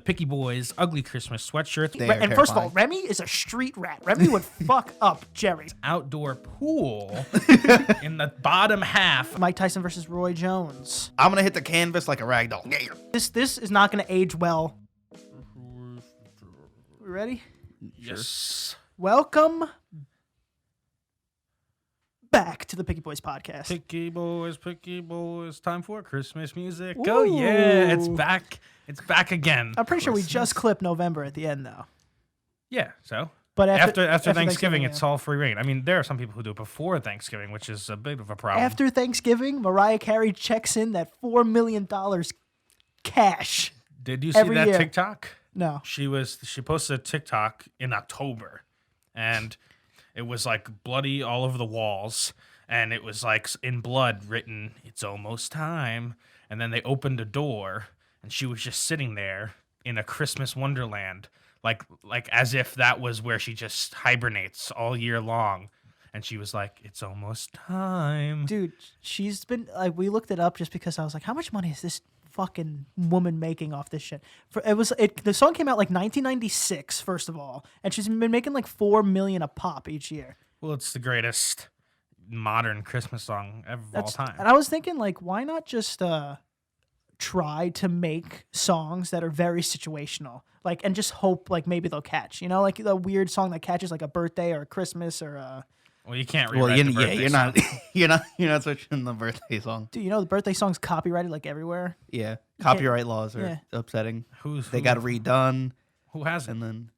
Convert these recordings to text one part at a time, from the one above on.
Picky Boys ugly Christmas sweatshirts. And first of all, Remy is a street rat. Remy would fuck up Jerry. Outdoor pool in the bottom half. Mike Tyson versus Roy Jones. I'm going to hit the canvas like a rag doll. Yeah. This is not going to age well. We ready? Yes. Welcome back to the Picky Boys podcast. Picky Boys, time for Christmas music. Ooh. Oh yeah, it's back. It's back again. I'm pretty sure we just clipped November at the end, though. Yeah, so. But after Thanksgiving, it's yeah. all free reign. I mean, there are some people who do it before Thanksgiving, which is a bit of a problem. After Thanksgiving, Mariah Carey checks in that $4 million cash. Did you see every that year. TikTok? No. She posted a TikTok in October, and it was like bloody all over the walls, and it was like in blood written, "It's almost time." And then they opened a door, and she was just sitting there in a Christmas wonderland, like as if that was where she just hibernates all year long. And she was like, "It's almost time." Dude, she's been like, we looked it up just because I was like, how much money is this fucking woman making off this shit? The song came out like 1996, first of all, and she's been making like $4 million a pop each year. Well, it's the greatest modern Christmas song of all time. And I was thinking, like, why not just try to make songs that are very situational, like, and just hope like maybe they'll catch, you know, like the weird song that catches like a birthday or a Christmas or Well, you can't rewrite the birthday you're song. not you're not switching the birthday song. Dude, you know the birthday song's copyrighted like everywhere. Yeah, copyright laws are upsetting. They got redone, Who has it? and then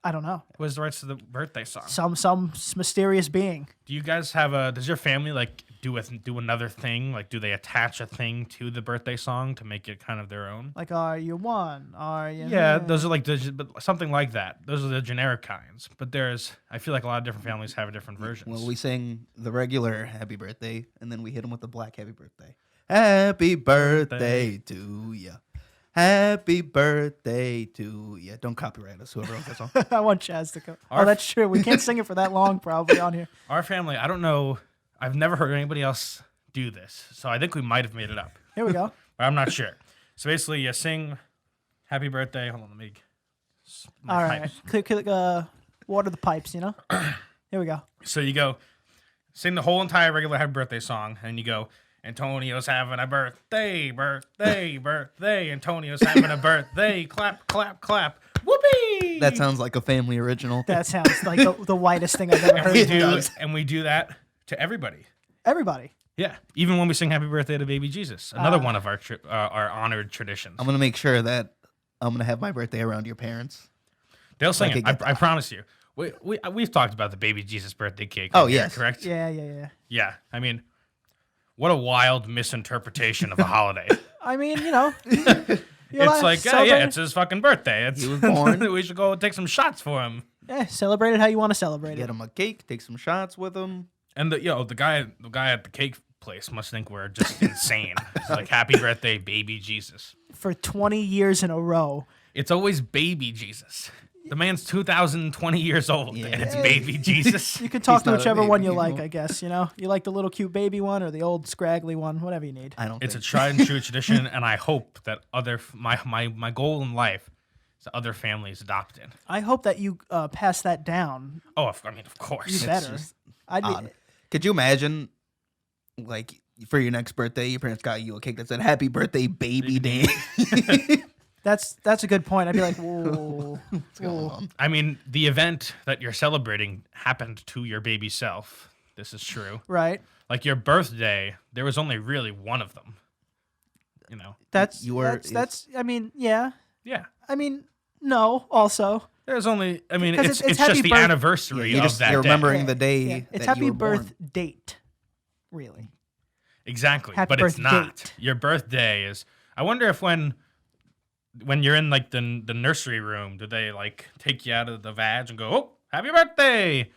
I don't know. Who has the rights to the birthday song? Some mysterious being. Do you guys have does your family like do another thing? Like, do they attach a thing to the birthday song to make it kind of their own? Like, are you one? Are you? Yeah, those are like but something like that. Those are the generic kinds. But I feel like a lot of different families have different versions. well, we sing the regular "Happy Birthday" and then we hit them with the black "Happy Birthday." Happy birthday to ya. Happy birthday to ya. Don't copyright us, whoever owns that song. I want Chazz to go. Oh, that's true. We can't sing it for that long, probably on here. Our family, I don't know. I've never heard anybody else do this, so I think we might have made it up. Here we go. But I'm not sure. So basically, you sing "Happy Birthday." Hold on, let me. All right, click, water the pipes. You know. Here we go. So you go, sing the whole entire regular Happy Birthday song, and you go, "Antonio's having a birthday, birthday, birthday. Antonio's having a birthday. Clap, clap, clap. Whoopee!" That sounds like a family original. That sounds like the whitest thing I've ever heard. And we do that to everybody. Everybody. Yeah, even when we sing "Happy Birthday" to Baby Jesus, another one of our honored traditions. I'm gonna make sure that I'm gonna have my birthday around your parents. They'll sing it. I promise you. We've talked about the Baby Jesus birthday cake. Oh, yes. Correct? Yeah. Yeah. I mean, what a wild misinterpretation of a holiday. I mean, you know. It's like, yeah, it's his fucking birthday. He was born. We should go take some shots for him. Yeah, celebrate it how you want to celebrate it. Get him a cake, take some shots with him. And the guy at the cake place must think we're just insane. It's like, "Happy birthday, Baby Jesus." For 20 years in a row. It's always Baby Jesus. The man's 2,020 years old, and it's Baby Jesus. You can talk to not a whichever one you baby, like, you know? I guess. You know, you like the little cute baby one or the old scraggly one, whatever you need. I don't. It's a think. tried and true tradition, and I hope that my goal in life is that other families adopt it. I hope that you pass that down. Oh, I mean, of course. You better. just I'd be, odd. Could you imagine, like, for your next birthday, your parents got you a cake that said "Happy Birthday, Baby Day"? That's a good point. I'd be like, whoa. What's going on? I mean, the event that you're celebrating happened to your baby self. This is true. Right. Like your birthday, there was only really one of them. You know. That's I mean, yeah. Yeah. I mean, no, also. There's only. I mean, 'Cause it's just the anniversary You're of that you're day. remembering the day. Yeah. It's that happy you were born. birth date, really. Exactly, Happy but it's birth not. date. Your birthday is. I wonder if when you're in like the nursery room, do they like take you out of the vag and go, "Oh, happy birthday"?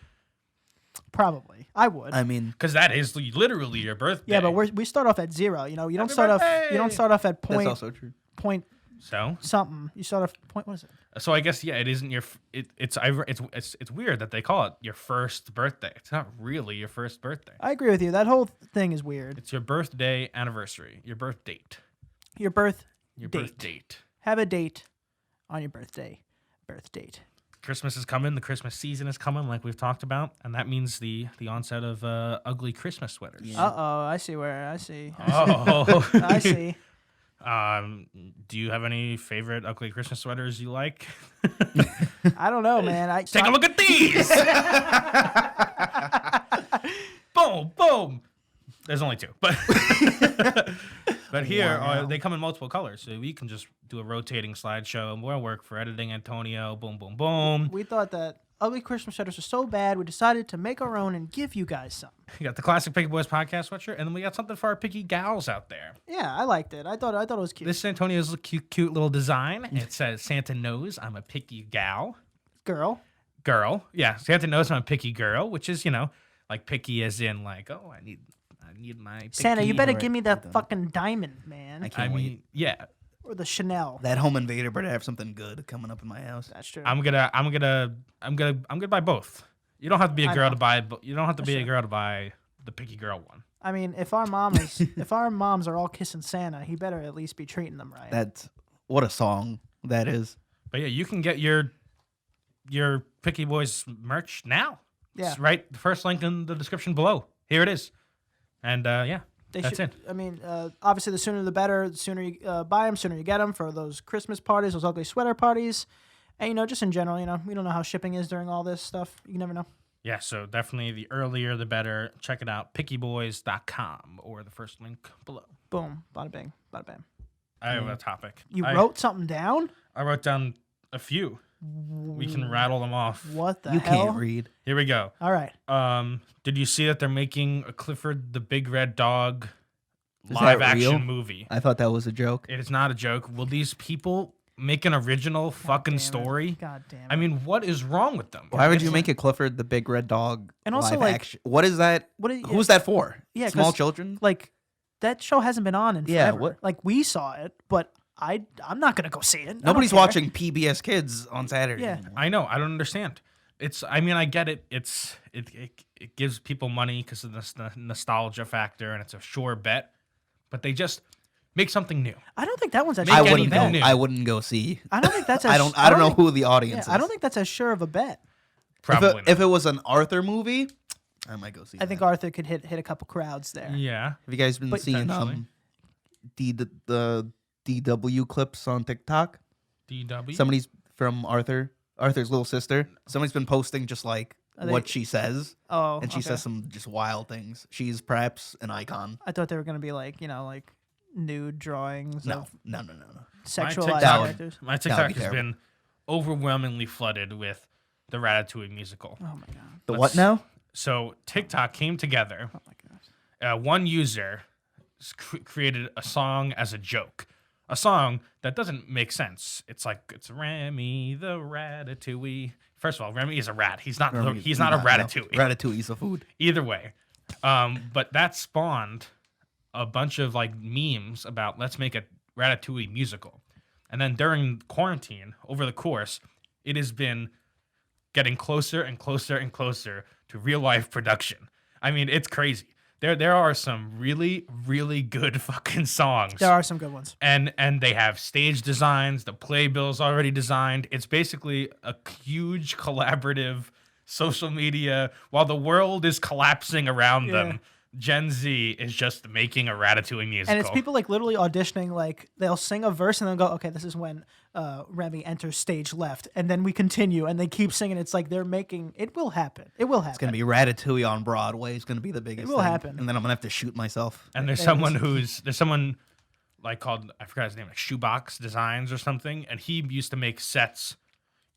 Probably. I would. I mean, Because that is literally your birthday. yeah, but we start off at 0. You know, you don't Happy start birthday! off. You don't start off at that's also true. point so. something. You start off point. What is it? So I guess it isn't your. It's weird that they call it your first birthday. It's not really your first birthday. I agree with you. That whole thing is weird. It's your birthday anniversary. Your birth date. Your birth Your date. birth date. Have a date on your birthday, birth date. Christmas is coming. The Christmas season is coming, like we've talked about, and that means the onset of ugly Christmas sweaters. Yeah. I see. Oh, I see. Do you have any favorite ugly Christmas sweaters you like? I don't know, man. Take a look at these. Boom, boom. There's only 2, but here Wow. they come in multiple colors, so we can just do a rotating slideshow. More work for editing, Antonio. Boom, boom, boom. We thought that ugly Christmas sweaters were so bad, we decided to make our own and give you guys some. You got the classic Picky Boys podcast sweatshirt, and then we got something for our picky gals out there. Yeah, I liked it. I thought it was cute. This is Antonio's cute little design. It says Santa knows I'm a picky girl. Yeah, Santa knows I'm a picky girl, which is like picky as in like, oh, I need my picky. Santa, you better Right. give me that fucking diamond, man. I can't wait. Yeah. Or the Chanel. That home invader better have something good coming up in my house. That's true. I'm gonna buy both. You don't have to be a I girl know. to buy. You don't have to be Sure. a girl to buy the picky girl one. I mean, if our moms are all kissing Santa, he better at least be treating them right. That's what a song that is. But yeah, you can get your Picky Boys merch now. Yeah. It's right. The first link in the description below. Here it is. And yeah, that's it. I mean, obviously, the sooner the better. The sooner you buy them, sooner you get them for those Christmas parties, those ugly sweater parties, and just in general, we don't know how shipping is during all this stuff. You never know. Yeah, so definitely the earlier the better. Check it out, pickyboys.com or the first link below. Boom, bada bing, bada bam. I have a topic. You I wrote something down? I wrote down a few. We can rattle them off. What the You hell? can't read. Here we go. All right. Did you see that they're making a Clifford the Big Red Dog Is live that real? action movie? I thought that was a joke. It is not a joke. Will these people make an original fucking Damn it. story? God damn it. I mean, what is wrong with them? Why would It's- you make it Clifford the Big Red Dog? And also, live like- action? What is that? Who's that for? Yeah, Small 'cause- children. like that show hasn't been on in Yeah, forever. what- Like we saw it, but I'm not gonna go see it. I don't Nobody's care. watching PBS Kids on Saturday. Yeah. anymore. I know. I don't understand. I mean, I get it. It gives people money because of the nostalgia factor, and it's a sure bet. But they just make something new. I don't think that one's actually. Make I anything wouldn't go. new. I wouldn't go see. I don't think that's. I don't know think- who the audience Yeah, is. I don't think that's as sure of a bet. Probably. If it was an Arthur movie, I might go see. I think that. Arthur could hit a couple crowds there. yeah. Have you guys been But- seeing Potentially. the DW clips on TikTok? DW. Somebody's from Arthur's little sister. Somebody's been posting just like Are they- what she says, Oh, and she okay. says some just wild things. She's perhaps an icon. I thought they were gonna be like like nude drawings No, of no. sexualized TikTok- characters. My That TikTok would be has been overwhelmingly flooded with the Ratatouille musical. Oh my god. The Let's- what now? So TikTok came together. Oh my gosh. One user created a song as a joke. A song that doesn't make sense. It's like it's Remy the Ratatouille. First of all, Remy is a rat. He's not. He's not a ratatouille. Ratatouille's a food. Either way, but that spawned a bunch of like memes about let's make a Ratatouille musical. And then during quarantine, over the course, it has been getting closer and closer and closer to real life production. I mean, it's crazy. There are some really, really good fucking songs. There are some good ones. And they have stage designs, the playbill's already designed. It's basically a huge collaborative social media while the world is collapsing around them. Gen Z is just making a Ratatouille musical. And it's people like literally auditioning. Like they'll sing a verse and they'll go, "Okay, this is when Remy enters stage left," and then we continue, and they keep singing. It's like they're making it will happen. It will happen. It's gonna be Ratatouille on Broadway. It's gonna be the biggest. will thing. happen. And then I'm gonna have to shoot myself. And there's someone like called, I forgot his name, like Shoebox Designs or something, and he used to make sets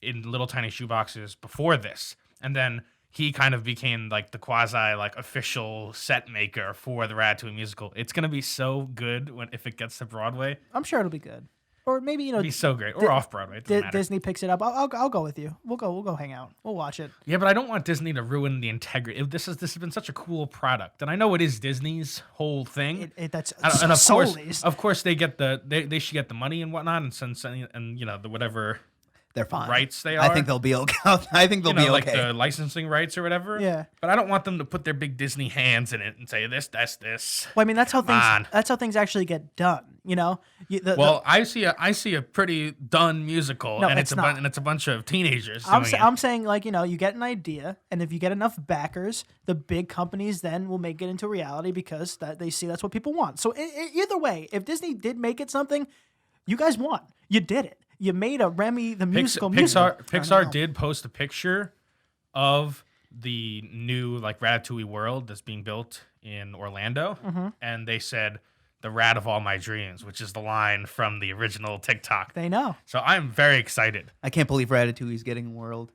in little tiny shoeboxes before this, and then he kind of became like the quasi like official set maker for the Ratatouille musical. It's gonna be so good if it gets to Broadway. I'm sure it'll be good. Or maybe It'll be so great, or off Broadway. It doesn't matter. Disney picks it up. I'll go with you. We'll go hang out. We'll watch it. Yeah, but I don't want Disney to ruin the integrity. This has been such a cool product, and I know it is Disney's whole thing. That's and Solis. of course, they get they should get the money and whatnot, and since and the whatever They're fine. rights they I are. think they'll be okay. I think they'll be like okay. the licensing rights or whatever. Yeah. But I don't want them to put their big Disney hands in it and say this, that's this. Well, I mean, that's how on. things actually get done. You know, I see a pretty done musical, No, and it's it's not. and it's a bunch of teenagers I'm, doing it. I'm saying, like, you know, you get an idea, and if you get enough backers, the big companies then will make it into reality because they see that's what people want. So either way, if Disney did make it something, you guys won. You did it. You made a Remy the musical. Pixar did post a picture of the new like Ratatouille world that's being built in Orlando, and they said the rat of all my dreams, which is the line from the original TikTok. They know. So I'm very excited. I can't believe Ratatouille's getting a world.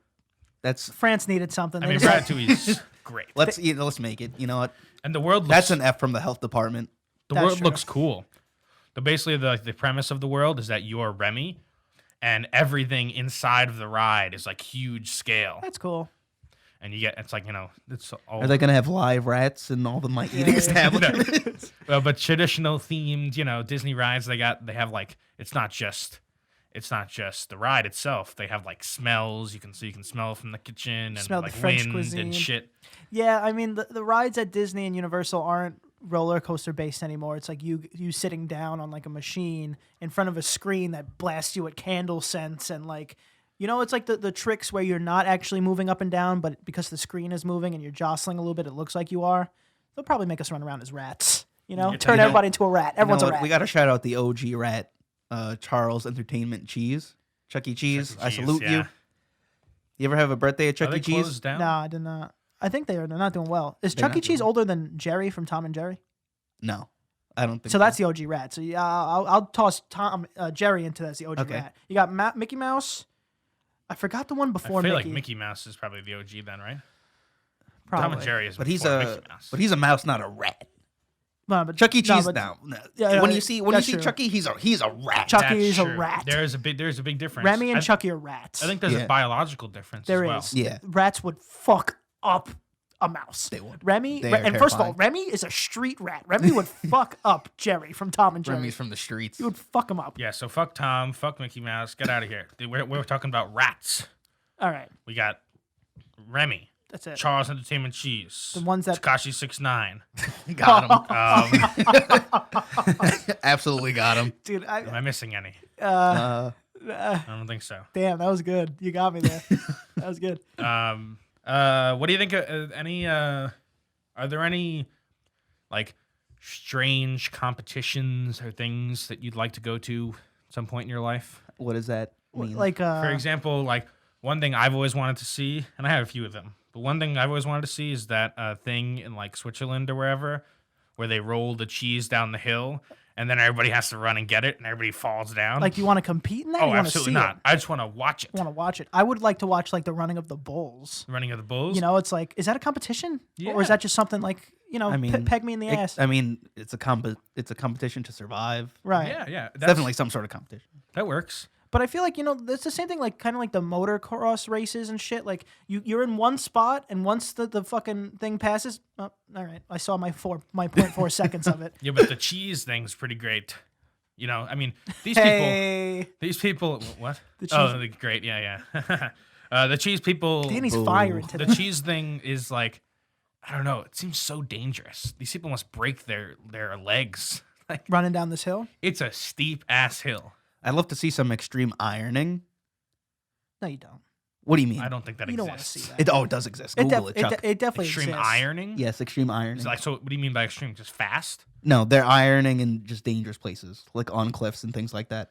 That's France needed something. I They mean, decided- Ratatouille's great, let's make it. You know what? and the world looks, That's an F from the health department. the That's world true. looks cool. Basically, the premise of the world is that you're Remy, and everything inside of the ride is like huge scale, That's cool. and it's like it's all. Are they gonna have live rats and all the my eating establishments? Well, but traditional themed, Disney rides they have like it's not just the ride itself. They have like smells. You can smell from the kitchen and Smell the like French wind cuisine. and shit. Yeah, I mean the rides at Disney and Universal aren't roller coaster based anymore. It's like you sitting down on like a machine in front of a screen that blasts you at candle scents and like it's like the tricks where you're not actually moving up and down, but because the screen is moving and you're jostling a little bit, it looks like you are. They'll probably make us run around as rats. Turn everybody into a rat. Everyone's a rat. We got to shout out the OG rat, Charles Entertainment Cheese, Chuck E. Cheese. Chuck E. I Cheese, salute yeah. you. You ever have a birthday at Chuck Are E. they Cheese? closed down? No, I did not. I think they're not doing well. Is They're Chuck E. not Cheese doing older than Jerry from Tom and Jerry? No, I don't think So that's the OG rat. So yeah, I'll toss Jerry into that as the OG Okay. rat. You got Mickey Mouse. I forgot the one I before feel Mickey. like Mickey Mouse is probably the OG then, right? Probably. Tom and Jerry is But he's before a Mickey Mouse. but he's a mouse, not a rat. No, but Chuck E. no, Cheese but now. No. Yeah, when yeah, you see that's true. Chuck E., he's a rat. Chuck- That's Chucky's a true. rat. There's a big difference. Remy and I, Chucky are rats. I think there's Yeah. a biological difference There as well. is. Yeah. Rats would fuck up a mouse. They would. Remy, They are and first of all, terrifying. Remy is a street rat. Remy would fuck up Jerry from Tom and Jerry. Remy's from the streets. He would fuck him up. Yeah, so fuck Tom, fuck Mickey Mouse, get out of here. We're talking about rats. All right, We got Remy, that's it. Charles Entertainment Cheese, The ones that- Takashi 6ix9ine. Got him. Absolutely got him. Dude, Am I missing any? Uh, I don't think so. damn, that was good. You got me there. That was good. What do you think? Are there any like strange competitions or things that you'd like to go to at some point in your life? what does that mean? Like, For example, like one thing I've always wanted to see, and I have a few of them, but one thing I've always wanted to see is that thing in like Switzerland or wherever, where they roll the cheese down the hill, and then everybody has to run and get it, and everybody falls down. you want to compete in that? oh, You wanna absolutely see not! It? I just want to watch it. I want to watch it. I would like to watch like the running of the bulls. Running of the bulls. It's like, is that a competition? Or is Yeah. that just something like, I mean, peg me in the ass? I mean, it's a competition to survive. Right. yeah, It's definitely some sort of competition. that works. But I feel like, it's the same thing, like kind of like the motocross races and shit. Like you're in one spot, and once the fucking thing passes, oh, all right, I saw my 0.4 seconds of it. Yeah, but the cheese thing's pretty great. I mean, Hey, these people, what? The Oh, cheese- they're great. Yeah. The cheese people. Danny's Boo. firing The today. cheese thing is like, I don't know. It seems so dangerous. These people must break their legs. Like, Running down this hill? it's a steep ass hill. I'd love to see some extreme ironing. No, you don't. What do you mean? I don't think that You don't want to exists. see that. It does exist. Google it, Chuck. It definitely Extreme exists. ironing. Yes, extreme ironing. It's like, so what do you mean by extreme? Just fast? No, they're ironing in just dangerous places, like on cliffs and things like that.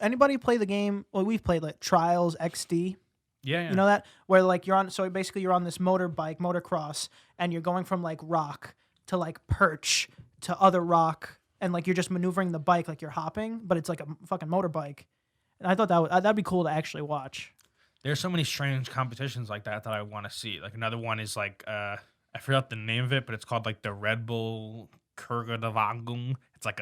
Anybody play the game? Well, we've played like Trials XD. Yeah. You know that? Where like you're on this motorbike, motocross, and you're going from like rock to like perch to other rock, and like you're just maneuvering the bike like you're hopping, but it's like a fucking motorbike. And I thought that'd be cool to actually watch. There's so many strange competitions like that I want to see. Like another one is like I forgot the name of it, but it's called like the Red Bull Kurgadavagung. It's like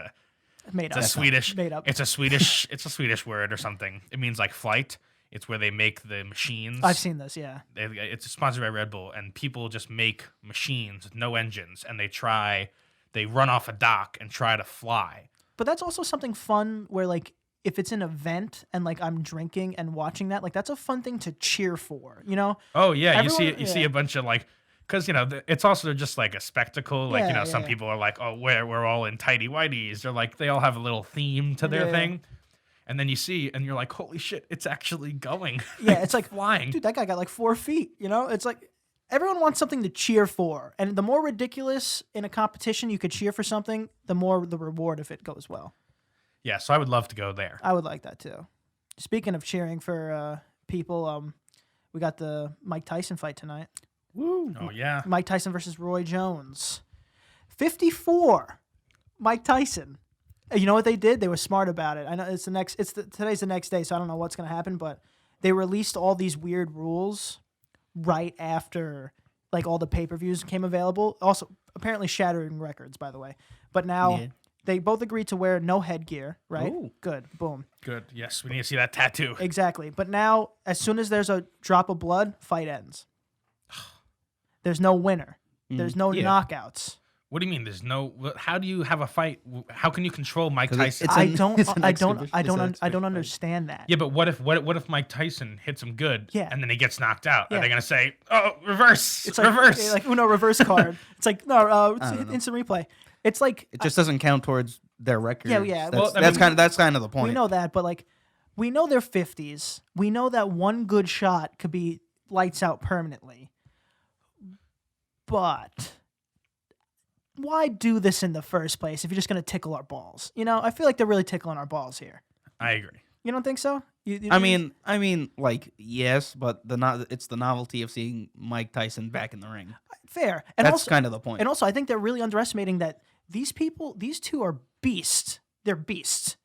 Made it's up. a Swedish. Made up. It's a Swedish word or something. It means like flight. It's where they make the machines. I've seen this. Yeah. It's sponsored by Red Bull, and people just make machines with no engines, and they run off a dock and try to fly. But that's also something fun where like if it's an event and like I'm drinking and watching that, like that's a fun thing to cheer for, Oh yeah, you Everyone- see a bunch of like because it's also just like a spectacle. Like Yeah, some yeah. people are like, oh, we're all in tighty whities, or like they all have a little theme to their Yeah. thing, and then you see and you're like, holy shit, it's actually going. Yeah, it's like flying. Dude, that guy got like 4 feet. It's like everyone wants something to cheer for, and the more ridiculous in a competition you could cheer for something, the more the reward if it goes well. Yeah, so I would love to go there. I would like that too. Speaking of cheering for people, we got the Mike Tyson fight tonight. Woo. Oh yeah. Mike Tyson versus Roy Jones. 54. Mike Tyson. You know what they did? They were smart about it. I know today's the next day, so I don't know what's going to happen, but they released all these weird rules right after like all the pay-per-views came available. Also, apparently shattering records, by the way. But now they both agreed to wear no headgear, right? Ooh. Good. Boom. Good. Yes, we need to see that tattoo. Exactly. But now, as soon as there's a drop of blood, fight ends. There's no winner. There's no knockouts. What do you mean? There's no. How do you have a fight? How can you control Mike 'Cause Tyson? it's I an don't exhibition. understand that. Yeah, but what if Mike Tyson hits him good, Yeah. and then he gets knocked out? Yeah. Are they gonna say, "Oh, reverse, It's like reverse"? like Uno reverse card. It's like no, it's don't know. instant replay. It's like It just doesn't count towards their record. Yeah, yeah. That's, Well, I that's mean- kind of the point. we know that, but like we know they're 50s. We know that one good shot could be lights out permanently. But why do this in the first place if you're just gonna tickle our balls? I feel like they're really tickling our balls here. I agree. You don't think so? I mean, like yes, but it's the novelty of seeing Mike Tyson back in the ring. fair. And That's also, kind of the point. And also, I think they're really underestimating that these two are beasts. They're beasts.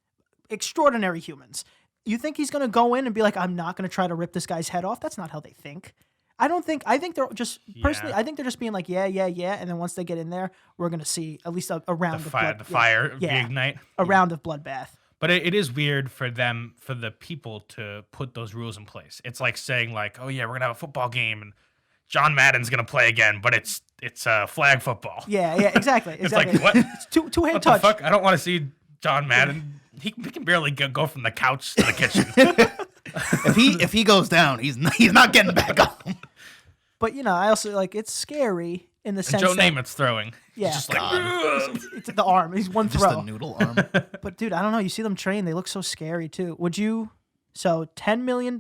Extraordinary humans. You think he's going to go in and be like, I'm not going to try to rip this guy's head off? That's not how they think. I think they're just, personally, I think they're just being like, yeah. And then once they get in there, we're going to see at least a round of blood. The fire Yeah. reignite. A round of bloodbath. But it is weird for the people to put those rules in place. It's like saying like, oh yeah, we're gonna have a football game and John Madden's gonna play again, but it's flag football. Yeah, exactly. It's like, what? It's two-hand What touch. the fuck? I don't want to see John Madden. He can barely go from the couch to the kitchen. if he goes down, he's not getting back up. But I also like it's scary in the sense Joe that Namath's throwing. Yeah. He's just like, it's the arm. He's one Just throw. a noodle arm. But dude, I don't know. You see them train; they look so scary too. Would you? So $10 million,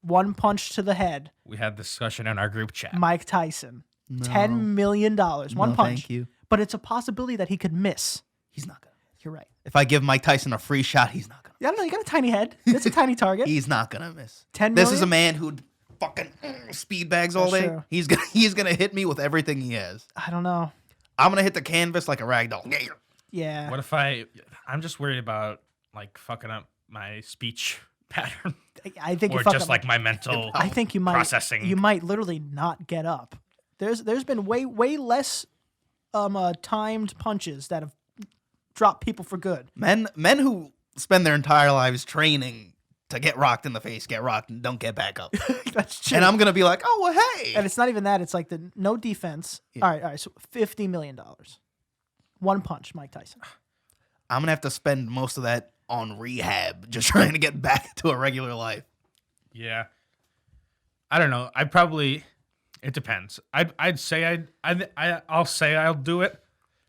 one punch to the head. we had discussion in our group chat. Mike Tyson, $10 million, one No, punch. thank you. But it's a possibility that he could miss. He's not gonna. You're right. If I give Mike Tyson a free shot, he's not gonna. Yeah, I don't know. You got a tiny head. That's a tiny target. He's not gonna miss. 10 This is million? a man who fucking speed bags all That's day. true. He's gonna hit me with everything he has. I don't know. I'm gonna hit the canvas like a rag doll. Yeah. What if I'm just worried about like fucking up my speech pattern I think or you fuck just up- like my mental I think you might processing. You might literally not get up. There's been way less timed punches that have dropped people for good. Men who spend their entire lives training to get rocked in the face, get rocked and don't get back up. That's true. And I'm gonna be like, oh well, hey. And it's not even that. It's like the no defense. All right. So $50 million, one punch, Mike Tyson. I'm gonna have to spend most of that on rehab, just trying to get back to a regular life. Yeah. I don't know. It depends. I'd say I'll say I'll do it,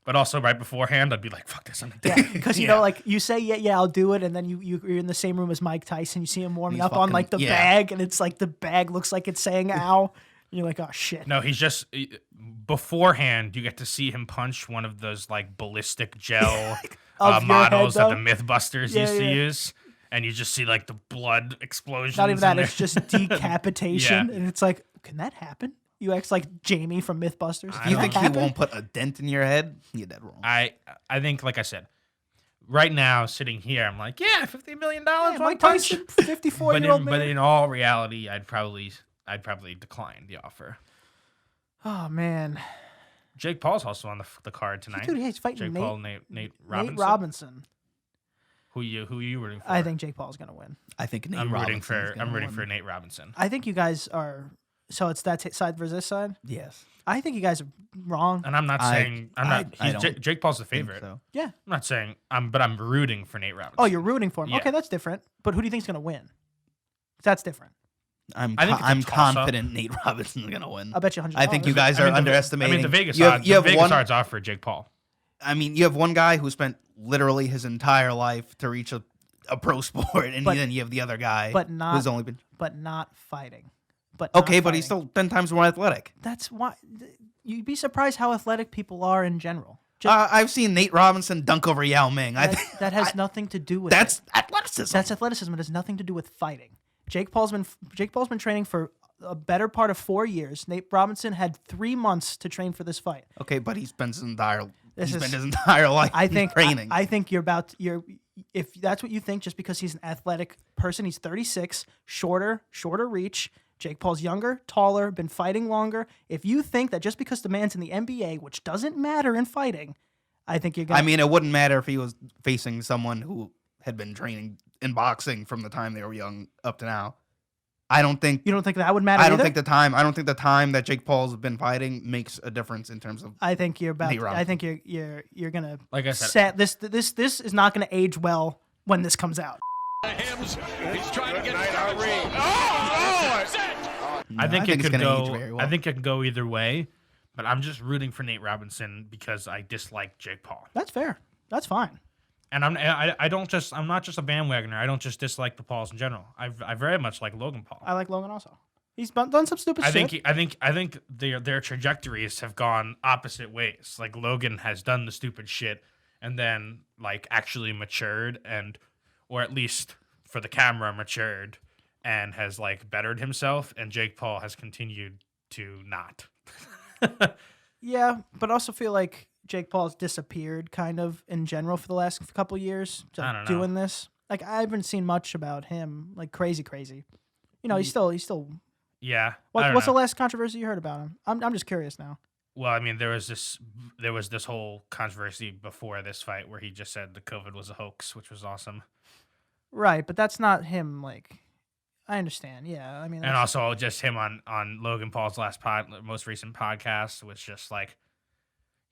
but also right beforehand I'd be like, fuck this, I'm gonna do Yeah, it. because you know, like you say, yeah, I'll do it, and then you're in the same room as Mike Tyson. You see him warming He's up on like the fucking- bag, and it's like the bag looks like it's saying "ow." And you're like, oh shit. No, he's just beforehand. You get to see him punch one of those like ballistic gel Of your models head, that the though? MythBusters Yeah, used to yeah. use, and you just see like the blood explosions. Not even that. in It's there. just decapitation, Yeah. and it's like, can that happen? You act like Jamie from MythBusters. I Can You don't that think he happen? won't put a dent in your head? You're dead wrong. I think, like I said, right now sitting here, I'm like, yeah, $50 million, Yeah, one Mike punch. Tyson, 54-year-old But man. in all reality, I'd probably decline the offer. Oh man, Jake Paul's also on the card tonight. dude, he's fighting Jake Nate, Paul, Nate Robinson. Nate Robinson. Who you rooting for? I think Jake Paul's gonna win. I think Nate I'm rooting Robinson's for gonna win. Nate Robinson. I think you guys are. So it's that side versus this side. Yes. I think you guys are wrong. And I'm not I- saying I'm not. I He's, don't Jake Paul's the Think favorite. so. Yeah. I'm not saying but I'm rooting for Nate Robinson. Oh, you're rooting for him. Yeah. Okay, that's different. But who do you think's gonna win? That's different. I'm I think it's a toss-up. confident Nate Robinson's gonna win. I'll bet you $100. I think you guys are underestimating. I mean, the Vegas you have, odds. you have The Vegas one, odds are for Jake Paul. I mean, you have one guy who spent literally his entire life to reach a pro sport, and then you have the other guy who's only been. But not fighting. But he's still 10 times more athletic. That's why you'd be surprised how athletic people are in general. I've seen Nate Robinson dunk over Yao Ming. That has nothing to do with that's athleticism. That's athleticism. It has nothing to do with fighting. Jake Paul's been training for a better part of 4 years. Nate Robinson had 3 months to train for this fight. Okay, but he spent his entire life training. I think if that's what you think, just because he's an athletic person, he's 36, shorter reach. Jake Paul's younger, taller, been fighting longer. If you think that just because the man's in the NBA, which doesn't matter in fighting, I think you're going to... I mean, it wouldn't matter if he was facing someone who had been training in boxing from the time they were young up to now. I don't think... You don't think that would matter I don't think the time that Jake Paul's been fighting makes a difference in terms of... I think you're about... I think you're going to... Like I said... This is not going to age well when this comes out. He's trying to get I think it could go. Well. I think it can go either way, but I'm just rooting for Nate Robinson because I dislike Jake Paul. That's fair. That's fine. And I'm not just a bandwagoner. I don't just dislike the Pauls in general. I very much like Logan Paul. I like Logan also. He's done some stupid shit. I think their trajectories have gone opposite ways. Like Logan has done the stupid shit and then like actually matured or at least for the camera matured. And has like bettered himself, and Jake Paul has continued to not. Yeah, but also feel like Jake Paul's disappeared kind of in general for the last couple years doing this. Like I haven't seen much about him, like crazy. You know, he's still. Yeah. What's the last controversy you heard about him? I'm just curious now. Well, I mean, there was this whole controversy before this fight where he just said the COVID was a hoax, which was awesome. Right, but that's not him. Like. I understand. Yeah, I mean, and also just him on Logan Paul's most recent podcast was just like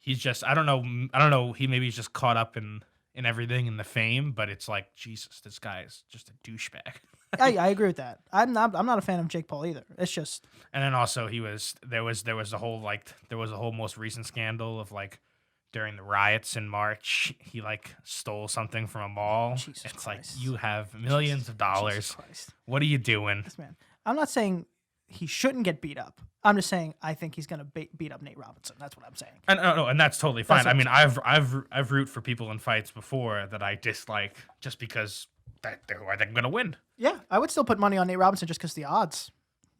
he's just I don't know he's just caught up in everything in the fame, but it's like Jesus, this guy is just a douchebag. I agree with that. I'm not a fan of Jake Paul either. It's just and then also there was a whole most recent scandal of like during the riots in March, he like stole something from a mall. Jesus it's Christ. Like you have millions of dollars. What are you doing? This man. I'm not saying he shouldn't get beat up. I'm just saying I think he's gonna beat up Nate Robinson. That's what I'm saying. And that's totally fine. I mean, I've root for people in fights before that I dislike just because they're gonna win. Yeah, I would still put money on Nate Robinson just because the odds.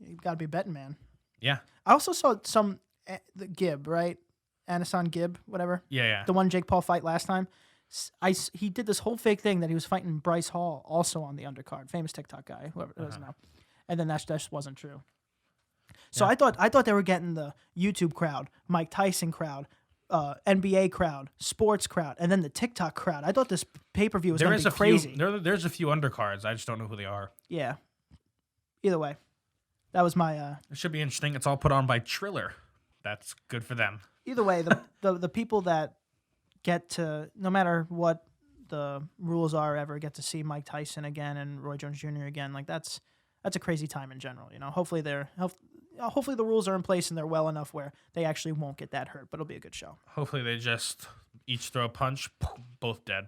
You got to be a betting man. Yeah. I also saw the Gibb, right? Anason Gibb, whatever. Yeah. The one Jake Paul fight last time. He did this whole fake thing that he was fighting Bryce Hall, also on the undercard, famous TikTok guy, whoever doesn't know. And then that just wasn't true. So yeah. I thought they were getting the YouTube crowd, Mike Tyson crowd, NBA crowd, sports crowd, and then the TikTok crowd. I thought this pay-per-view was going to be crazy. There's a few undercards. I just don't know who they are. Yeah. Either way, that was my... It should be interesting. It's all put on by Triller. That's good for them. Either way, the people that get to, no matter what the rules are, ever get to see Mike Tyson again and Roy Jones Jr. again, like that's a crazy time in general. You know, hopefully the rules are in place and they're well enough where they actually won't get that hurt, but it'll be a good show. Hopefully they just each throw a punch, both dead.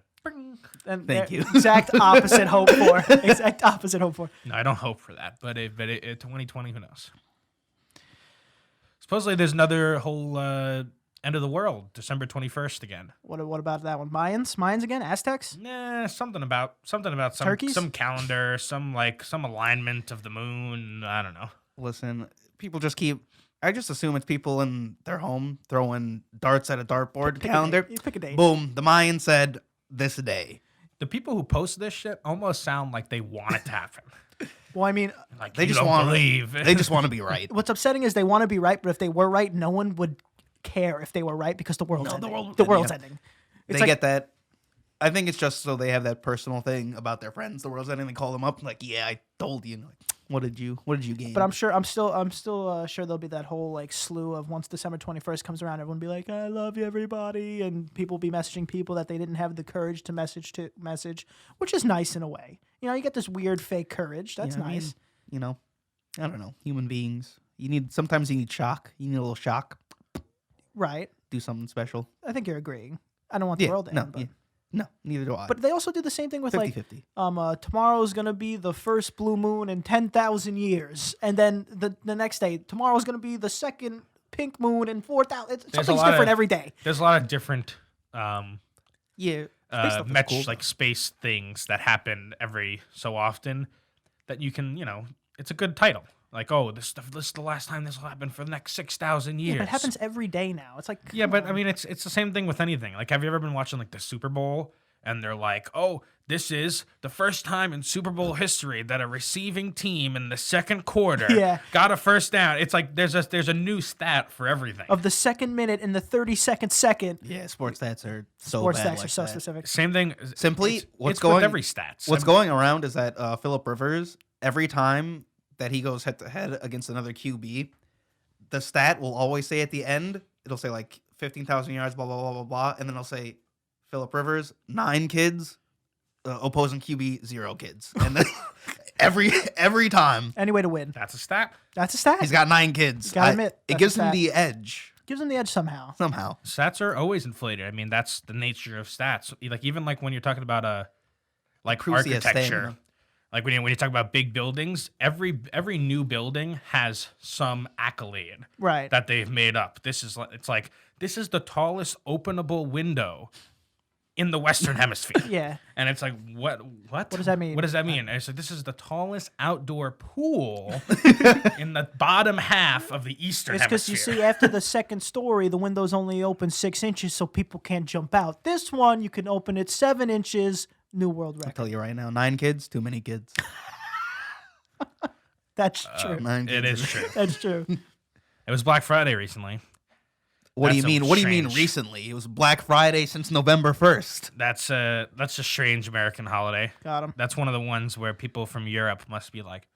And Thank you. Exact opposite hope for. Exact opposite hope for. No, I don't hope for that, but 2020, who knows? Supposedly there's another whole end of the world, December 21st again. What about that one? Mayans again? Aztecs? Nah, something about some Turkeys? Some calendar, some alignment of the moon. I don't know. Listen, people just I just assume it's people in their home throwing darts at a dartboard calendar. Pick a date. Boom. The Mayan said this day. The people who post this shit almost sound like they want it to happen. Well, I mean, like they just want to believe. They just want to be right. What's upsetting is they want to be right, but if they were right, no one would care if they were right because the world's ending. The world's ending. They get that. I think it's just so they have that personal thing about their friends. The world's ending. They call them up like, "Yeah, I told you." Like, what did you gain? But I'm still sure there'll be that whole like slew of once December 21st comes around, everyone will be like, "I love you, everybody," and people will be messaging people that they didn't have the courage to message, which is nice in a way. You know, you get this weird fake courage. That's nice. I mean, I don't know, human beings. Sometimes you need shock. You need a little shock. Right. Do something special. I think you're agreeing. I don't want the world to end. But, No, neither do I. but they also do the same thing with 50-50. tomorrow's gonna be the first blue moon in 10,000 years, and then the next day, tomorrow's gonna be the second pink moon in 4,000. Something's different every day. There's a lot of different space things that happen every so often that you can, it's a good title. Like, oh, this is the last time this will happen for the next 6,000 years. Yeah, but it happens every day now. It's like, yeah, but I mean, it's the same thing with anything. Like, have you ever been watching like the Super Bowl and they're like, oh, this is the first time in Super Bowl history that a receiving team in the second quarter got a first down. It's like there's a new stat for everything. Of the second minute and the 32nd second. Yeah, sports stats are so Sports bad stats like are so that. specific. Same thing. Simply, It's with every stats. What's going around is that Phillip Rivers, every time that he goes head to head against another QB, the stat will always say at the end, it'll say like 15,000 yards, blah, blah, blah, blah, blah. And then it'll say Phillip Rivers, 9 kids, opposing QB, 0 kids. And then every time. Any way to win. That's a stat. That's a stat. He's got 9 kids. Gotta admit, it that's gives a him stat. the edge. Gives them the edge somehow. Stats are always inflated. I mean, that's the nature of stats. Like even like when you're talking about architecture. Like when you talk about big buildings, every new building has some accolade that they've made up. This is the tallest openable window in the Western Hemisphere. Yeah. And it's like, what? What does that mean? What does that mean? And it's like, this is the tallest outdoor pool in the bottom half of the Eastern It's because Hemisphere. you see, after the second story, the window's only open 6 inches, so people can't jump out. This one, you can open it 7 inches. New world record. I'll tell you right now, 9 kids, too many kids. That's true. 9 kids. It is true. That's true. It was Black Friday recently. What do you That's mean? so What do you mean strange. recently? It was Black Friday since November 1st. That's a strange American holiday. Got him. That's one of the ones where people from Europe must be like,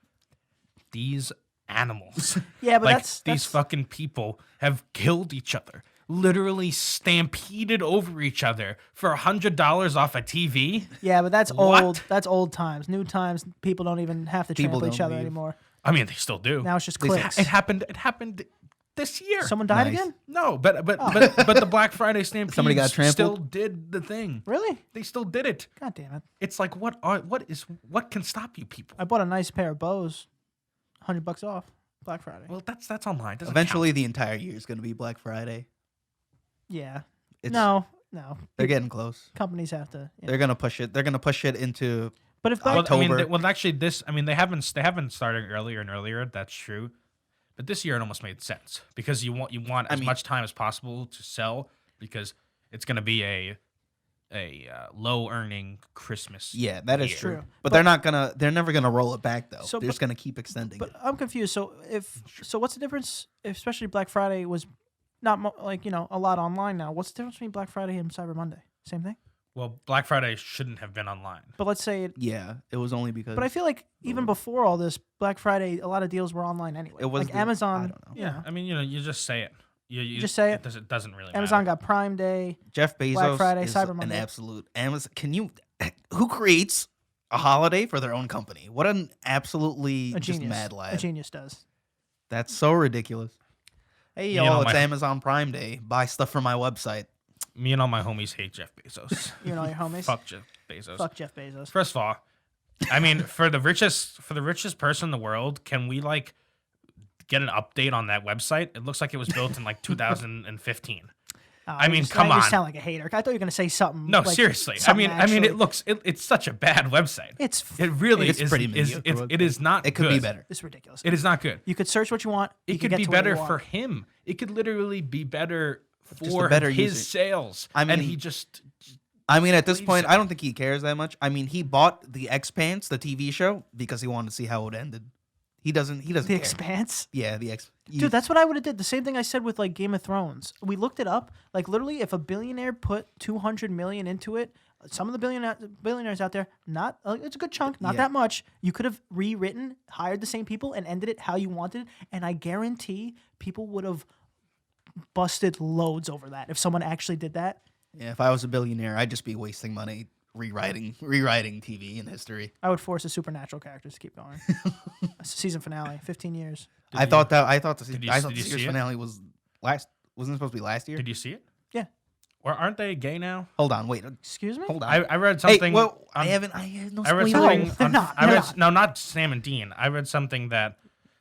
these animals. Yeah, but like that's these fucking people have killed each other. Literally stampeded over each other for $100 off a TV. Yeah, but that's What? old. That's old times. New times, people don't even have to People trample each don't other leave. anymore. I mean, they still do. Now it's just These- clicks. It happened this year. Someone died Nice. again? No, but the Black Friday stampede Somebody got trampled? still did the thing. Really? They still did it. God damn it. It's like what can stop you people? I bought a nice pair of bows. $100 off. Black Friday. Well, that's online. Doesn't Eventually, the entire year is going to be Black Friday. Yeah. It's, No. They're getting close. Companies have to. They're going to push it. They're going to push it into... But if count. Black, Actually, they haven't started earlier and earlier. That's true. But this year it almost made sense because you want as much time as possible to sell because it's going to be a low earning Christmas. Yeah, that is year. true. But they're never gonna roll it back though. So, they're just gonna keep extending but it. I'm confused. So what's the difference? Especially Black Friday was not a lot online now. What's the difference between Black Friday and Cyber Monday? Same thing. Well, Black Friday shouldn't have been online. But let's say it. Yeah, it was only because. But I feel like even before all this, Black Friday, a lot of deals were online anyway. It was like the- Amazon. I don't know. Yeah, I mean, you just say it. You Just say it? It doesn't really Amazon matter. got Prime Day. Jeff Bezos Black Friday, is Cyber an Monday. absolute Amazon. Who creates a holiday for their own company? What an absolutely A just genius. mad A lad. genius does. That's so ridiculous. Hey You y'all, know, it's my- Amazon Prime Day. Buy stuff from my website. Me and all my homies hate Jeff Bezos. You and all your homies. Fuck Jeff Bezos. Fuck Jeff Bezos. First of all, I mean, for the richest person in the world, can we like get an update on that website? It looks like it was built in like 2015. I mean, come You on. sound like a hater. I thought you were gonna say something. No, like, seriously. I something mean, actually- it's such a bad website. It's It really It's is. pretty is mediocre it is not. It could good. be better. it's ridiculous. It is not good. You could search what you want. you It could get be to where you better want. for him. It could literally be better Just a for better his user. sales. I mean- and he just I mean, at this Leaves point, it. I don't think he cares that much. I mean, he bought The Expanse, the TV show, because he wanted to see how it ended. He doesn't The care. Expanse. Yeah, Dude, that's what I would have did. The same thing I said with like Game of Thrones. We looked it up. Like literally, if a billionaire put 200 million into it, some of the billionaires out there, not it's a good chunk, not Yeah. that much. You could have rewritten, hired the same people, and ended it how you wanted. And I guarantee people would have busted loads over that if someone actually did that. Yeah, if I was a billionaire, I'd just be wasting money rewriting TV in history. I would force the supernatural characters to keep going. Season finale, 15 years. I thought the did you series see it? finale was last. Wasn't it supposed to be last year? Did you see it? Yeah. Or aren't they gay now? Hold on, wait. Excuse me? Hold on. I read Hey, something. well, on- I had no I read spoilers. something. No, they're on- not, I they're read not. no, not Sam and Dean. I read something that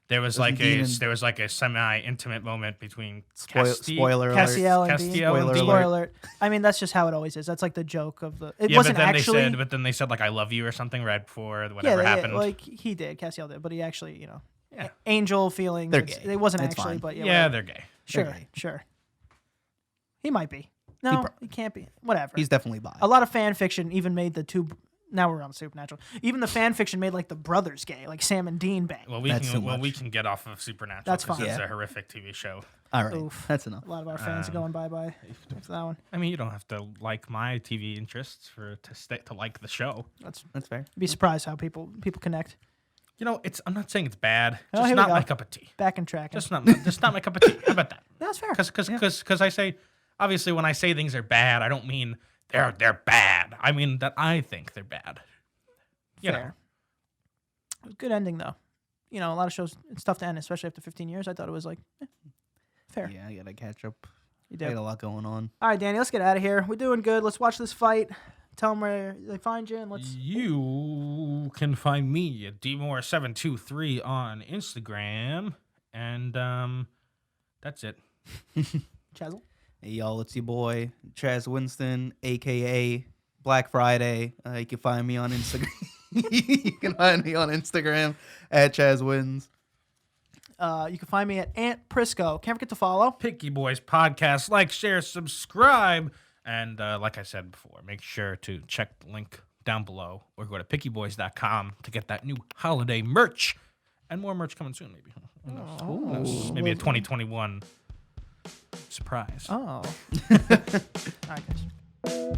there was like Dean a and- there was like a semi-intimate moment between Spoiler alert. Castiel and Castiel Dean. and Spoiler Dean. Spoiler alert. I mean, that's just how it always is. That's like the joke of the. It Yeah, wasn't but then actually. they said like "I love you" or something right before yeah, whatever happened. like he did. Castiel did, but he actually, Yeah. angel feelings. They're it's- gay. It wasn't It's actually, fine. but yeah, whatever. they're gay. Sure, gay. sure. He might be. No, he can't be. Whatever. He's definitely bi. A lot of fan fiction even made the two. Now we're on Supernatural. Even the fan fiction made like the brothers gay, like Sam and Dean bang. Well, That's too we much. can get off of Supernatural. That's 'cause fine. It's Yeah. a horrific TV show. All right, Oof. that's enough. A lot of our fans are going bye bye for that one. I mean, you don't have to like my TV interests to like the show. That's That's fair. be surprised how people connect. I'm not saying it's bad. Oh, Just here we not go. my cup of tea. Back and tracking. Just not my cup of tea. How about that? That's fair. Because I say, obviously, when I say things are bad, I don't mean they're bad. I mean that I think they're bad. You know. Fair. It was a good ending though. A lot of shows it's tough to end, especially after 15 years. I thought it was like fair. Yeah, I gotta catch up. You I did. got a lot going on. All right, Danny, let's get out of here. We're doing good. Let's watch this fight. Tell them where they find you, and let's. You can find me at dmore723 on Instagram, and that's it. Chazz. Hey y'all, it's your boy Chazz Winston, aka Black Friday. You can find me on Instagram. You can find me on Instagram at Chazz Wins. You can find me at Aunt Prisco. Can't forget to follow. Picky Boys Podcast. Like, share, subscribe. And like I said before, make sure to check the link down below or go to pickyboys.com to get that new holiday merch. And more merch coming soon, maybe. Who knows? Who knows? Maybe a 2021 surprise. Oh. All right, guys.